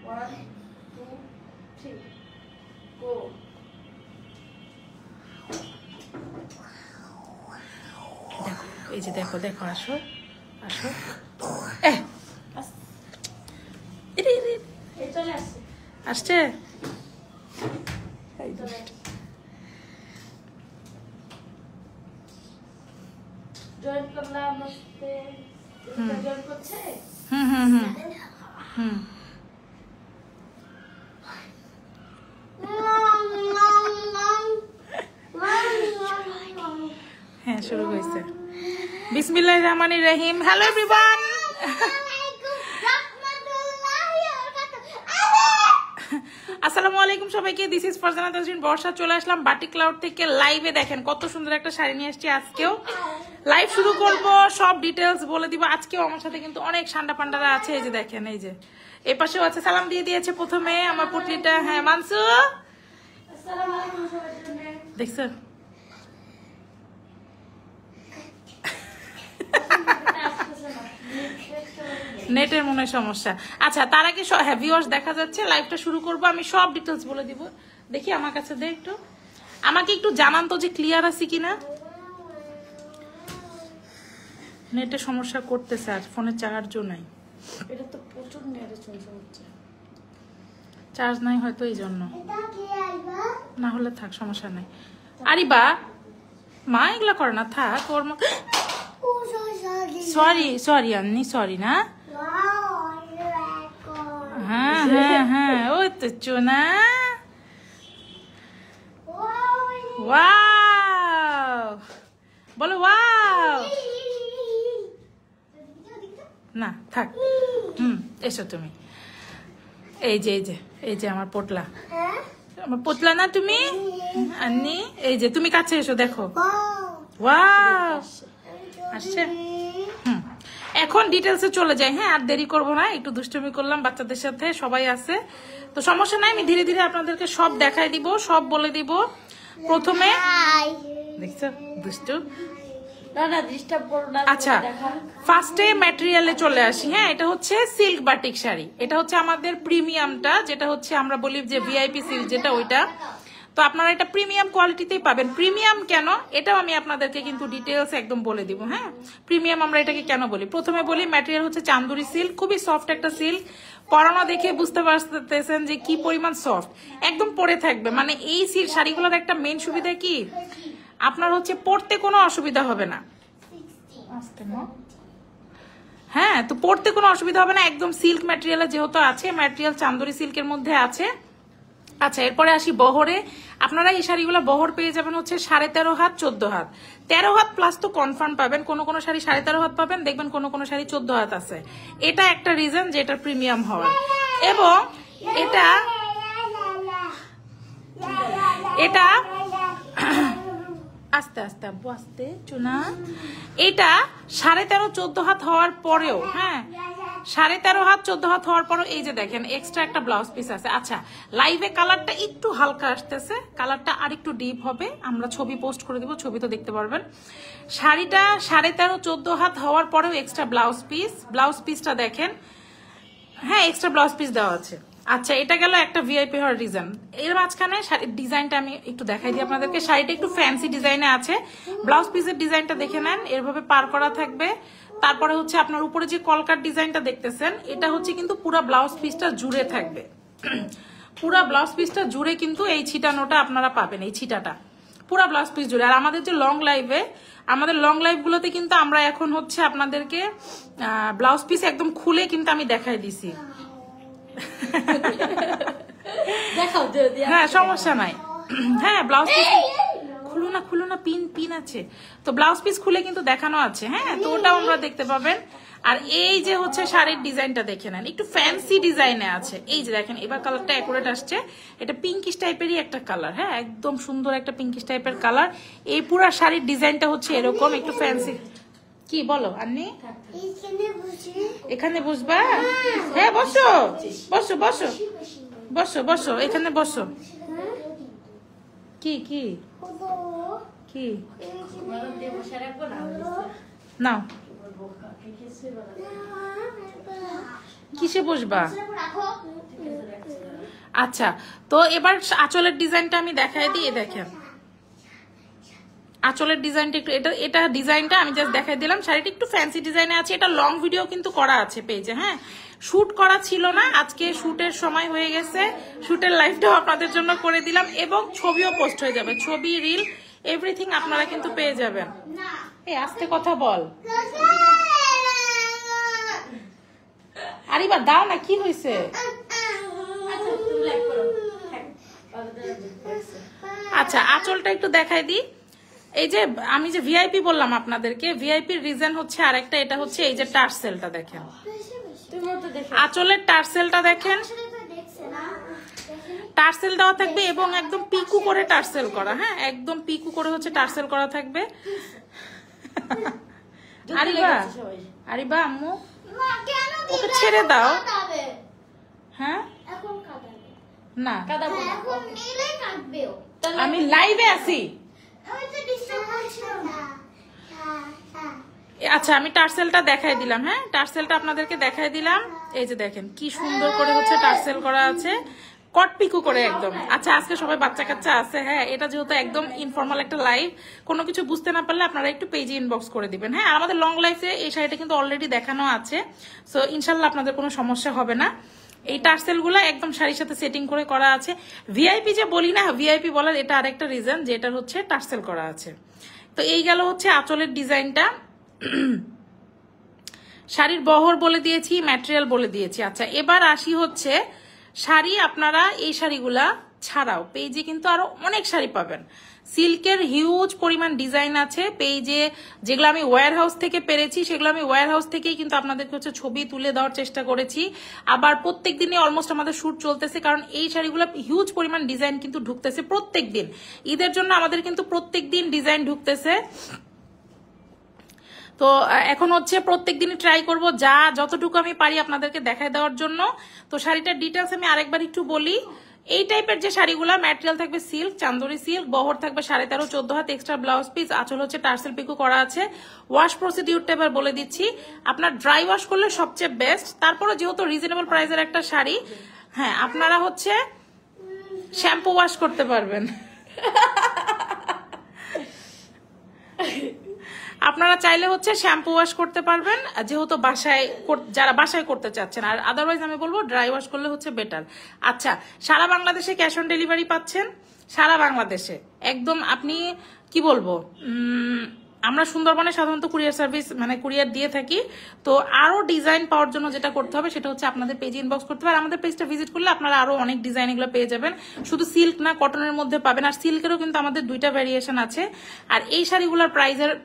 1 2 3 go দেখো এই যে দেখো দেখো আসো আসো চলে আসছে আসছে জয়েন করলাম জয়েন করছে হ্যাঁ শুরু হয়েছে বিসমিল্লাহির রহমানির রহিম হ্যালো এভরিওয়ান আসসালামু আলাইকুম সবাইকে দিস ইজ ফারজানা তাজরিন বর্ষা চলে আসলাম বাটিক ক্লাউড থেকে লাইভে দেখেন কত সুন্দর একটা শাড়ি নিয়ে আসছি আজকেও লাইভ শুরু করব সব ডিটেলস বলে দিব আজকেও আমার সাথে কিন্তু অনেক ঠান্ডা পান্ডারা আছে এই যে দেখেন এই যে এই পাশেও আছে সালাম দিয়ে দিয়েছে প্রথমে আমার পুটলিটা হ্যাঁ মানসু আসসালামু আলাইকুম সবাইকে দেখছো নেটের মনে সমস্যা আচ্ছা তার আগে হ্যাঁ ভিউয়ার্স দেখা যাচ্ছে লাইভটা শুরু করব আমি সব ডিটেলস বলে দিব দেখি আমার কাছে দে একটু আমাকে একটু জানান তো যে ক্লিয়ার আছে কিনা নেটের সমস্যা করতেছে আর ফোনে চার্জও নাই এটা তো প্রচুর নেড়ে চলছে হচ্ছে চার্জ নাই হয়তো এই জন্য না হলে থাক সমস্যা নাই আরিবা মা এগুলা করে না থাক ওর সরি সরি আন্নি সরি না হ্যাঁ হ্যাঁ হ্যাঁ ওই তো চোনা ওয়াও বলো ওয়াও না থাক এসো তুমি এই যে এই যে এই যে আমার পোটলা আমার পোটলা না তুমি আন্নি এই যে তুমি কাছে এসো দেখো ওয়াও আসছে এখন ডিটেলসে চলে যাই হ্যাঁ আর দেরি করবো না একটু দুষ্টুমি করলাম বাচ্চাদের সাথে সবাই আছে তো সমস্যা নাই আমি ধীরে ধীরে আপনাদেরকে সব দেখাই দিব সব বলে দিব প্রথমে দেখছো দুষ্টু না ডিস্টার্ব করো না আচ্ছা ফার্স্টে ম্যাটেরিয়ালে চলে আসি হ্যাঁ এটা হচ্ছে সিল্ক বাটিক শাড়ি এটা হচ্ছে আমাদের প্রিমিয়ামটা যেটা হচ্ছে আমরা বলি যে ভিআইপি সিল্ক যেটা ওইটা তো আপনারা এটা প্রিমিয়াম কোয়ালিটিতেই পাবেন প্রিমিয়াম কেন এটাও আমি আপনাদেরকে কিন্তু ডিটেলস একদম বলে দিব হ্যাঁ প্রিমিয়াম আমরা এটাকে কেন বলি প্রথমে বলি ম্যাটেরিয়াল হচ্ছে চান্দুরি সিল্ক খুবই সফট একটা সিল্ক পরানো দেখে বুঝতে পারতেছেন যে কি পরিমাণ সফট একদম পরে থাকবে মানে এই সিল্ক শাড়িগুলোর একটা মেইন সুবিধা কি আপনার হচ্ছে পরতে কোনো অসুবিধা হবে না হ্যাঁ তো পরতে কোনো অসুবিধা হবে না একদম সিল্ক ম্যাটেরিয়ালে যেহেতু আছে ম্যাটেরিয়াল চান্দুরি সিল্কের মধ্যে আছে আচ্ছা এরপরে আসি বহরে আপনারা এই শাড়িগুলো বহর পেয়ে যাবেন হচ্ছে 13.5 হাত 14 হাত 13 হাত প্লাস তো কনফার্ম পাবেন কোনো কোনো শাড়ি 13.5 হাত পাবেন দেখবেন কোনো কোনো শাড়ি 14 হাত আছে এটা একটা রিজন যে এটা প্রিমিয়াম হওয়ার এবং এটা এটা আস্তে আস্তে আব্বু আস্তে চুনা এটা 13.5 14 হাত হওয়ার পরেও হ্যাঁ 13.5 হাত 14 হাত হওয়ার পরেও এই যে দেখেন এক্সট্রা একটা ব্লাউজ পিস আছে আচ্ছা লাইভে কালারটা একটু হালকা আসতেছে কালারটা আর একটু ডিপ হবে আমরা ছবি পোস্ট করে দিব ছবি তো দেখতে পারবেন শাড়িটা 13.5 14 হাত হওয়ার পরেও এক্সট্রা ব্লাউজ পিসটা দেখেন হ্যাঁ এক্সট্রা ব্লাউজ পিস দেওয়া আছে আচ্ছা এটা গেল একটা ভিআইপি হওয়ার রিজন এর মাঝখানে ডিজাইনটা আমি একটু দেখাই দিই আপনাদেরকে শাড়িটা একটু ফ্যান্সি ডিজাইনে আছে ব্লাউজ পিসের ডিজাইনটা দেখে নেন এরভাবে পার করা থাকবে তারপরে হচ্ছে আপনার উপরে যে কলকার ডিজাইনটা দেখতেছেন এটা হচ্ছে কিন্তু পুরো ব্লাউজ পিসটা জুড়ে থাকবে পুরো ব্লাউজ পিসটা জুড়ে কিন্তু এই ছিটানোটা আপনারা পাবেন এই ছিটাটা পুরো ব্লাউজ পিস জুড়ে আর আমাদের যে আমাদের লং লাইভ গুলোতে কিন্তু আমরা এখন হচ্ছে আপনাদেরকে ব্লাউজ পিস একদম খুলে কিন্তু আমি দেখাই দিছি দেখাও হ্যাঁ সমস্যা নাই হ্যাঁ ব্লাউজ পিস খুলো না পিন আছে তো ব্লাউজ পিস খুলে কিন্তু দেখানো আছে হ্যাঁ তো ওটাও আমরা দেখতে পাবেন আর এই যে হচ্ছে শাড়ির ডিজাইনটা দেখে নেন একটু ফ্যান্সি ডিজাইনে আছে এই যে দেখেন এবার কালারটা অ্যাকুরেট আসছে এটা পিঙ্কিশ টাইপেরই একটা কালার হ্যাঁ একদম সুন্দর একটা পিঙ্কিশ টাইপের কালার এই পুরো শাড়ির ডিজাইনটা হচ্ছে এরকম একটু ফ্যান্সি কি বলো আন্নি এখানে বসবা হ্যাঁ বসো বসো বসো বসো বসো এখানে বসো কি কি কি নাও কিসে বসবা আচ্ছা, তো এবার আঁচলের ডিজাইনটা আমি দেখাই দিই। দেখেন আঁচলের ডিজাইনটা একটু, এটা ডিজাইনটা আমি জাস্ট দেখাই দিলাম। শাড়িটা একটু ফ্যান্সি ডিজাইনে আছে। এটা লং ভিডিও কিন্তু করা আছে পেজে, হ্যাঁ, শুট করা ছিল না, আজকে শুটের সময় হয়ে গেছে, শুটের লাইভটাও আপনাদের জন্য করে দিলাম এবং ছবিও পোস্ট হয়ে যাবে, ছবি রিল এভরিথিং আপনারা কিন্তু পেয়ে যাবেন। এই আস্তে কথা বল, আরে বা দাও না, কি হয়েছে? আচ্ছা, আঁচলটা একটু দেখাই দিই। এই যে আমি যে ভিআইপি বললাম আপনাদেরকে, ভিআইপির রিজন হচ্ছে আরেকটা, এটা হচ্ছে এই যে টার্সেলটা দেখেন, আঁচলের টার্সেলটা দেখেন, টার্সেল দেওয়া থাকবে এবং একদম পিকু করে টার্সেল করা, হ্যাঁ, একদম পিকু করে হচ্ছে টার্সেল করা থাকবে। আরিবা আম্মু ওকে ছেড়ে দাও, হ্যাঁ না আমি লাইভে আছি। আচ্ছা, আমি টার্সেলটা দেখাই দিলাম, হ্যাঁ, টার্সেলটা আপনাদেরকে দেখাই দিলাম। এই যে দেখেন কি সুন্দর করে হচ্ছে টার্সেল করা আছে, কট পিকু করে একদম। আচ্ছা, আজকে সবাই বাচ্চা কাচ্চা আছে, হ্যাঁ, এটা যেহেতু একদম ইনফর্মাল একটা লাইভ, কোনো কিছু বুঝতে না পারলে আপনারা একটু পেজে ইনবক্স করে দিবেন, হ্যাঁ। আর আমাদের লং লাইফে এই শাড়িটা কিন্তু অলরেডি দেখানো আছে, সো ইনশাল্লাহ আপনাদের কোনো সমস্যা হবে না। এই টার্সেলগুলো একদম শাড়ির সাথে সেটিং করে করা আছে। ভিআইপি যে বলি না, ভিআইপি বলার এটা আরেকটা রিজন যে এটা হচ্ছে টার্সেল করা আছে। তো এই গেল হচ্ছে আঁচলের ডিজাইনটা। শাড়ির বহর বলে দিয়েছি, ম্যাটেরিয়াল বলে দিয়েছি। আচ্ছা, এবার আসি হচ্ছে শাড়ি। আপনারা এই শাড়িগুলা ছাড়াও পেজে কিন্তু আরো অনেক শাড়ি পাবেন। সিল্কের হিউজ পরিমাণ ডিজাইন আছে পেজে, যেগুলো আমি ওয়্যার হাউস থেকে পেরেছি, সেগুলো আমি ওয়্যার হাউস থেকেই কিন্তু আপনাদেরকে হচ্ছে ছবি তুলে দেওয়ার চেষ্টা করেছি। আবার প্রত্যেক দিনই অলমোস্ট আমাদের শুট চলতেছে, কারণ এই শাড়িগুলো হিউজ পরিমাণ ডিজাইন কিন্তু ঢুকতেছে প্রত্যেক দিন। ঈদের জন্য আমাদের কিন্তু প্রত্যেক দিন ডিজাইন ঢুকতেছে। তো এখন হচ্ছে প্রত্যেক দিনই ট্রাই করব যতটুকু আমি পারি আপনাদেরকে দেখায় দেওয়ার জন্য। তো শাড়িটার ডিটেলস আমি আরেকবার একটু বলি। এই টাইপের যে শাড়িগুলো, ম্যাটেরিয়াল থাকবে সিল্ক, চান্দরি সিল্ক, বহর থাকবে 13.5-14 হাত, এক্সট্রা ব্লাউজ পিস, আঁচল হচ্ছে টার্সেল পিকো করা আছে। ওয়াশ প্রসিডিউরটা এবার বলে দিচ্ছি। আপনার ড্রাই ওয়াশ করলে সবচেয়ে বেস্ট, তারপরে যেহেতু রিজনেবল প্রাইসের একটা শাড়ি, হ্যাঁ, আপনারা হচ্ছে শ্যাম্পু ওয়াশ করতে পারবেন। আপনারা চাইলে হচ্ছে শ্যাম্পু ওয়াশ করতে পারবেন, যেহেতু যারা বাসায় করতে চাচ্ছেন। আর আদারওয়াইজ আমি বলবো ড্রাই ওয়াশ করলে হচ্ছে বেটার। আচ্ছা, সারা বাংলাদেশে ক্যাশ অন ডেলিভারি পাচ্ছেন, সারা বাংলাদেশে একদম। আপনি কি বলবো, আমরা সুন্দরবনে সাধারণত কুরিয়ার সার্ভিস মানে কুরিয়ার দিয়ে থাকি। তো আরো ডিজাইন পাওয়ার জন্য যেটা করতে হবে সেটা হচ্ছে আপনাদের পেজে ইনবক্স করতে হবে। আমাদের পেজটা ভিজিট করলে আপনারা আরো অনেক ডিজাইন এগুলো পেয়ে যাবেন। শুধু সিল্ক না, কটনের মধ্যে পাবেন, আর সিল্কেরও কিন্তু আমাদের 2টা ভ্যারিয়েশন আছে। আর এই শাড়িগুলোর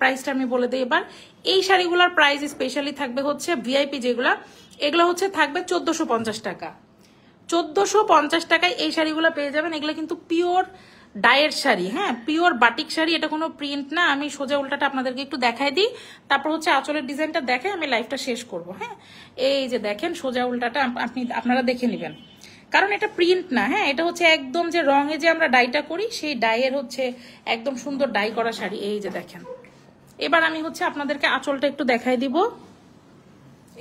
প্রাইসটা আমি বলে দিই এবার। এই শাড়িগুলোর প্রাইস স্পেশালি থাকবে হচ্ছে ভিআইপি যেগুলো, এগুলো হচ্ছে থাকবে 1450 টাকা। 1450 টাকায় এই শাড়িগুলো পেয়ে যাবেন। এগুলো কিন্তু পিওর ডায়ের শাড়ি, হ্যাঁ, পিওর বাটিক শাড়ি, এটা কোনো প্রিন্ট না। আমি সোজা উল্টাটা আপনাদেরকে একটু দেখাই দিই, তারপর হচ্ছে আঁচলের ডিজাইনটা দেখে আমি লাইভটা শেষ করব, হ্যাঁ। এই যে দেখেন সোজা উল্টাটা আপনারা দেখে নেবেন, কারণ এটা প্রিন্ট না, হ্যাঁ, এটা হচ্ছে একদম যে রঙে যে আমরা ডাইটা করি সেই ডাইয়ের হচ্ছে একদম সুন্দর ডাই করা শাড়ি। এই যে দেখেন, এবার আমি হচ্ছে আপনাদেরকে আঁচলটা একটু দেখাই দিব।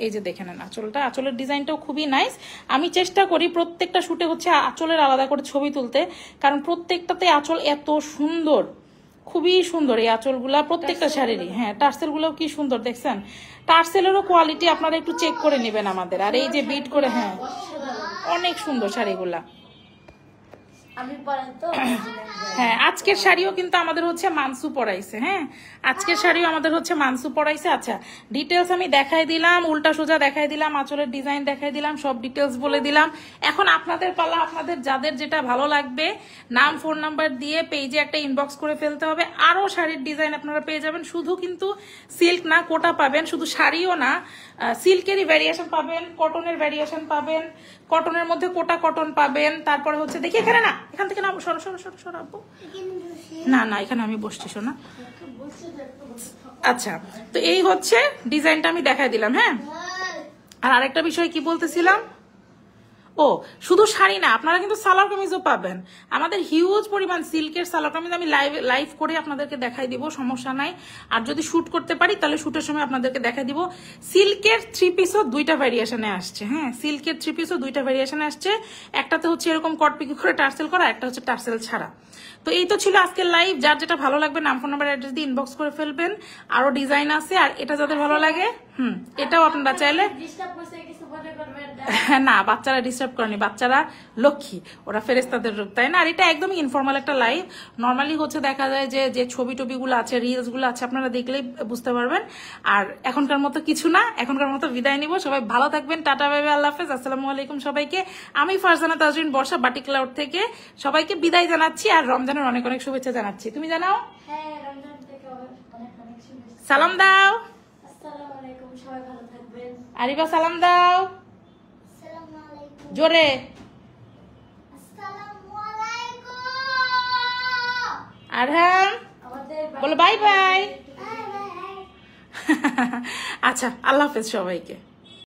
এই যে দেখে নেন আঁচলটা, আঁচলের ডিজাইনটাও খুবই নাইস। আমি চেষ্টা করি প্রত্যেকটা শুটে হচ্ছে আঁচলের আলাদা করে ছবি তুলতে, কারণ প্রত্যেকটাতে আঁচল এত সুন্দর, খুবই সুন্দর এই আঁচলগুলা প্রত্যেকটা শাড়িরই। হ্যাঁ, টার্সেলগুলোও কি সুন্দর দেখছেন, টার্সেলেরও কোয়ালিটি আপনারা একটু চেক করে নেবেন আমাদের। আর এই যে বিট করে, হ্যাঁ, অনেক সুন্দর শাড়িগুলা। হ্যাঁ, আজকের শাড়িও কিন্তু আমাদের হচ্ছে মানসু পরাইছে, হ্যাঁ, আজকের শাড়িও আমাদের হচ্ছে মানসু পরাইছে। আচ্ছা, ডিটেলস আমি দেখাই দিলাম, উল্টা সোজা দেখাই দিলাম, আঁচলের ডিজাইন দেখাই দিলাম, সব ডিটেলস বলে দিলাম। এখন আপনাদের পালা, আপনাদের যাদের যেটা ভালো লাগবে নাম ফোন নাম্বার দিয়ে পেজে একটা ইনবক্স করে ফেলতে হবে। আরো শাড়ির ডিজাইন আপনারা পেয়ে যাবেন, শুধু কিন্তু সিল্ক না, কোটা পাবেন, শুধু শাড়িও না, সিল্কেরই ভ্যারিয়েশন পাবেন, কটনের ভ্যারিয়েশন পাবেন, কটনের মধ্যে কোটা কটন পাবেন। তারপরে হচ্ছে দেখি এখানে না, এখান থেকে না, সরো সরো সরো সরো আব্বু, না না এখানে আমি বসছি শোনা। আচ্ছা, তো এই হচ্ছে ডিজাইনটা আমি দেখাই দিলাম, হ্যাঁ। আর আরেকটা বিষয় কি বলতেছিলাম, ও ও শুধু শাড়ি না, আপনারা কিন্তু সালোয়ার কামিজও পাবেন। আমাদের হিউজ পরিমাণ সিল্কের সালোয়ার কামিজ আমি লাইভ করে আপনাদেরকে দেখাই দিব, সমস্যা নাই। আর যদি শুট করতে পারি তাহলে শুটের সময় আপনাদেরকে দেখাই দিব। সিল্কের 3 পিসও 2টা ভ্যারিয়েশনে আসছে। হ্যাঁ, সিল্কের 3 পিসও 2টা ভ্যারিয়েশনে আসছে। একটাতে হচ্ছে এরকম কটপিকি করে টার্সেল করা, একটা হচ্ছে টার্সেল ছাড়া। তো এই তো ছিল আজকের লাইভ। যার যেটা ভালো লাগবে নাম, ফোন নাম্বার, অ্যাড্রেস দিয়ে ইনবক্স করে ফেলবেন। আরো ডিজাইন আছে, আর এটা যাদের ভালো লাগে এটাও আপনারা চাইলে ডিস্টার্ব করছে কিছু মনে করবেন না। না, বাচ্চারা ডিস্টার্ব করেনি, বাচ্চারা লক্ষ্মী, ওরা ফেরেস্তাদের রূপ, তাই না? আর এটা একদমই ইনফর্মাল একটা লাইভ। নর্মালি হচ্ছে দেখা যায় যে ছবি টবিগুলো আছে, রিলস গুলো আছে, আপনারা দেখলেই বুঝতে পারবেন। আর এখনকার মতো কিছু না, এখনকার মতো বিদায় নিব। সবাই ভালো থাকবেন, টাটা বাই বাই, আল্লাহ হাফেজ, আসসালামু আলাইকুম সবাইকে। আমি ফারজানা তাজরিন বর্ষা বাটিক ক্লাউড থেকে সবাইকে বিদায় জানাচ্ছি, আর রমজানের অনেক অনেক শুভেচ্ছা জানাচ্ছি। তুমি জানাও, হ্যাঁ, রমজান থেকে অনেক অনেক শুভেচ্ছা। সালাম দাও। আসসালামু আলাইকুম, সবাই ভালো থাকবেন। আরিবা সালাম দাও আসসালামু আলাইকুম। জোরে। আসসালামু আলাইকুম। আরহাম আমাদের বলো বাই বাই। Bye bye. আচ্ছা, আল্লাহ হাফেজ সবাইকে।